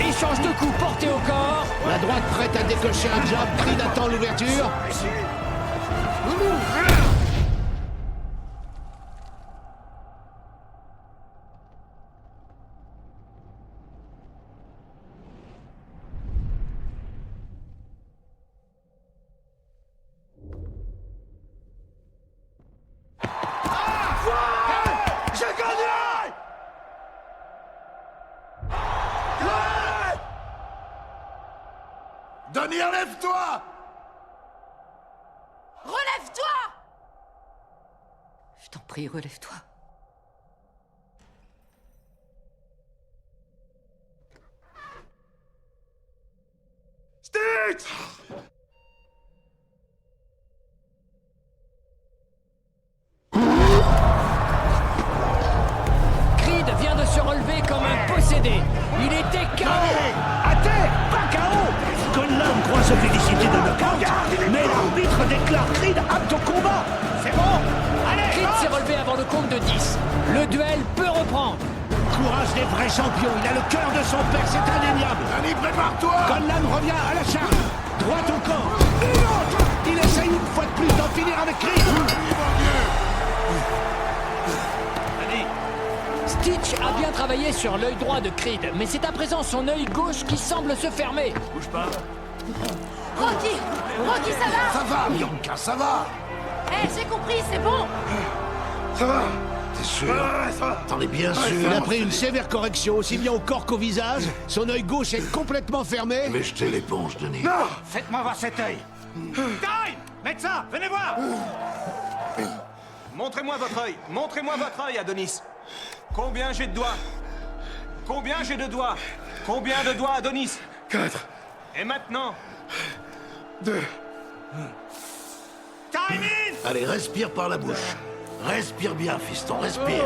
Échange de coups portés au corps. La droite prête à décocher un jab, Creed attend l'ouverture. Donnie, relève-toi! Relève-toi! Je t'en prie, relève-toi. Stitch! Creed vient de se relever comme un possédé. Il était KO. À terre, pas KO. Conlan croit se féliciter de knockout, mais l'arbitre déclare Creed apte au combat. C'est bon. Allez, Creed s'est relevé avant le compte de 10. Le duel peut reprendre. courage des vrais champions. Il a le cœur de son père, c'est indéniable. Danny, prépare-toi! Conlan revient à la charge. Droite au corps. Une autre. Il essaye une fois de plus d'en finir avec Creed. Stitch a bien travaillé sur l'œil droit de Creed, mais c'est à présent son œil gauche qui semble se fermer. Bouge pas. Rocky! Rocky, ça va? Ça va, Bianca, ça va! Eh, j'ai compris, c'est bon! Ça va? T'es sûr? Ça va. T'en es bien sûr? Il a pris une sévère correction, aussi bien au corps qu'au visage. Son œil gauche est complètement fermé. Je vais jeter l'éponge, Denis. Non! Faites-moi voir cet œil. Time! Médecin, venez voir! Montrez-moi votre œil. Montrez-moi votre œil, Adonis. Combien j'ai de doigts? Combien j'ai de doigts? Combien de doigts, Adonis? 4, Et maintenant? 2... Time in! Allez, respire par la bouche. Respire bien, fiston, respire.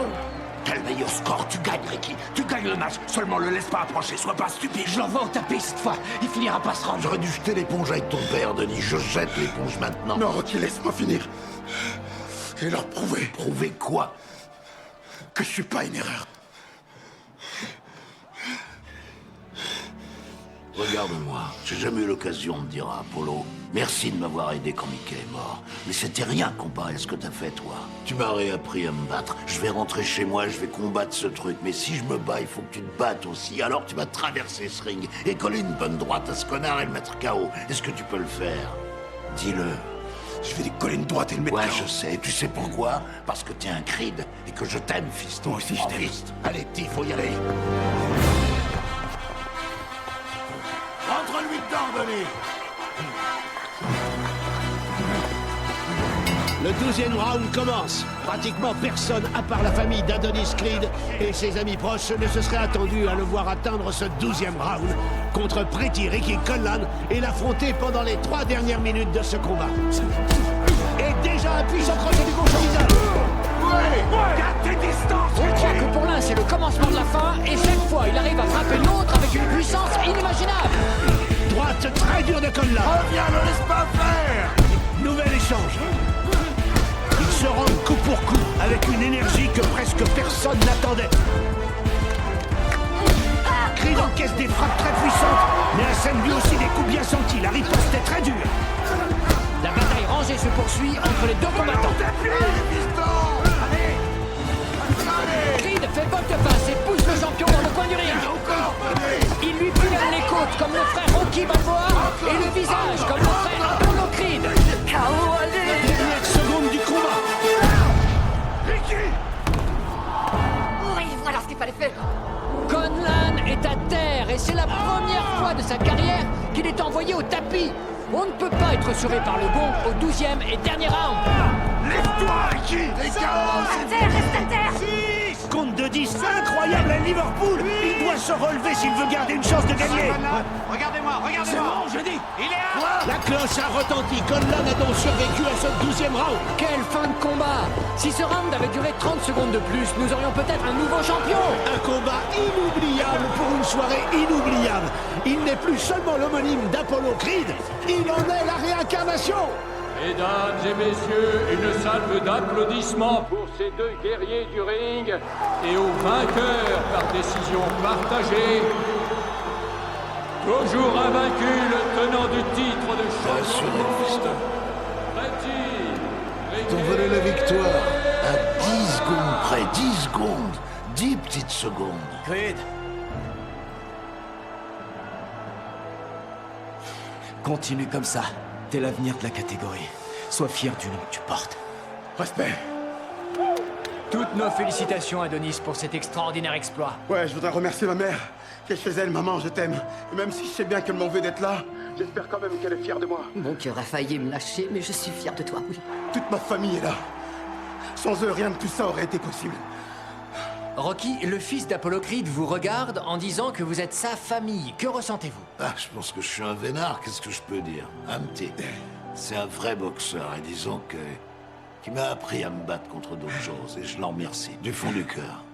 Quel meilleur score, tu gagnes, Ricky. Tu gagnes le match. Seulement le laisse pas approcher, sois pas stupide. Je l'envoie au tapis cette fois. Il finira pas se rendre. J'aurais dû jeter l'éponge avec ton père, Denis. Je jette l'éponge maintenant. Non, Rocky, laisse-moi finir. Et leur prouver. Prouver quoi? Que je suis pas une erreur. Regarde-moi, j'ai jamais eu l'occasion de dire à Apollo merci de m'avoir aidé quand Mickey est mort. Mais c'était rien comparé à ce que t'as fait, toi. Tu m'as réappris à me battre. Je vais rentrer chez moi, je vais combattre ce truc. Mais si je me bats, il faut que tu te battes aussi. Alors tu vas traverser ce ring et coller une bonne droite à ce connard et le mettre KO. Est-ce que tu peux le faire? Dis-le. Je vais lui coller une droite et le mettre KO. Ouais, je sais. Tu sais pourquoi? Parce que t'es un Creed et que je t'aime, fiston. Moi aussi, je t'aime. Allez, petit, faut y aller. Rentre-lui dedans, Denis. Le 12e round commence. Pratiquement personne, à part la famille d'Adonis Creed et ses amis proches, ne se serait attendu à le voir atteindre ce 12e round contre Pretty Ricky Conlan et l'affronter pendant les 3 dernières minutes de ce combat. Et déjà un puissant crochet du gauche au visage. Garde tes distances, On croit Ricky! que pour l'un c'est le commencement de la fin, et chaque fois il arrive à frapper l'autre avec une puissance inimaginable. Droite très dure de Conlan. Reviens, ne laisse pas faire. Nouvel échange. Ils se rendent coup pour coup avec une énergie que presque personne n'attendait. Creed encaisse des frappes très puissantes, mais assène lui aussi des coups bien sentis. La riposte est très dure. La bataille rangée se poursuit entre les deux combattants. Creed fait volte-face et pousse le champion dans le coin du ring. Il lui pilonne les côtes comme le frère Rocky Balboa et le visage comme le frère Apollo Creed. Dernière seconde du combat. Oui, voilà ce qu'il fallait faire! Conlan est à terre et c'est la première fois de sa carrière qu'il est envoyé au tapis. On ne peut pas être assuré par le gong au 12e et dernier round. Lève-toi, Ricky. Les À terre, reste à terre! Compte de 10, incroyable à Liverpool. Il doit se relever s'il veut garder une chance de gagner. Regardez-moi, C'est bon, je dis. Il est à... La cloche a retenti. Conlan a donc survécu à ce 12e round. Quelle fin de combat! Si ce round avait duré 30 secondes de plus, nous aurions peut-être un nouveau champion! Un combat inoubliable pour une soirée inoubliable. Il n'est plus seulement l'homonyme d'Apollo Creed, il en est la réincarnation. Mesdames et messieurs, une salve d'applaudissements pour ces deux guerriers du ring et au vainqueur par décision partagée. Toujours invaincu, le tenant du titre de champion du monde. T'en valait la victoire à 10 secondes près, 10 secondes, 10 petites secondes. Creed. Continue comme ça. T'es l'avenir de la catégorie. Sois fier du nom que tu portes. Respect. Toutes nos félicitations, Adonis, pour cet extraordinaire exploit. Ouais, je voudrais remercier ma mère. Qui est chez elle, maman, je t'aime. Et même si je sais bien qu'elle m'en veut d'être là, j'espère quand même qu'elle est fière de moi. Mon cœur a failli me lâcher, mais je suis fière de toi, oui. Toute ma famille est là. Sans eux, rien de tout ça aurait été possible. Rocky, le fils d'Apollo Creed vous regarde en disant que vous êtes sa famille. Que ressentez-vous? Ah, je pense que je suis un vénard, qu'est-ce que je peux dire? Un petit. C'est un vrai boxeur, et disons que... qui m'a appris à me battre contre d'autres choses, et je l'en remercie, du fond du cœur.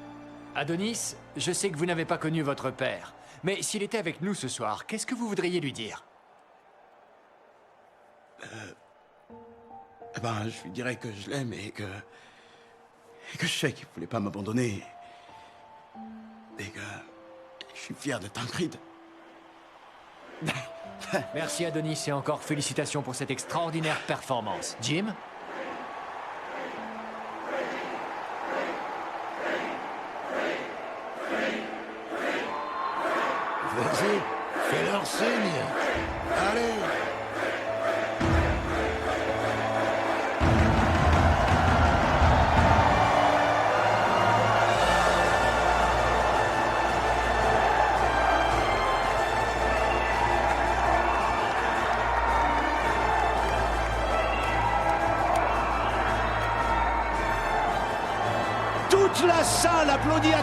Adonis, je sais que vous n'avez pas connu votre père, mais s'il était avec nous ce soir, qu'est-ce que vous voudriez lui dire? Eh ben, je lui dirais que je l'aime et que je sais qu'il voulait pas m'abandonner. Et que je suis fier d'être un Creed. Merci Adonis et encore félicitations pour cette extraordinaire performance. Jim? Vas-y, fais leur signe. Allez. Toute la salle applaudit.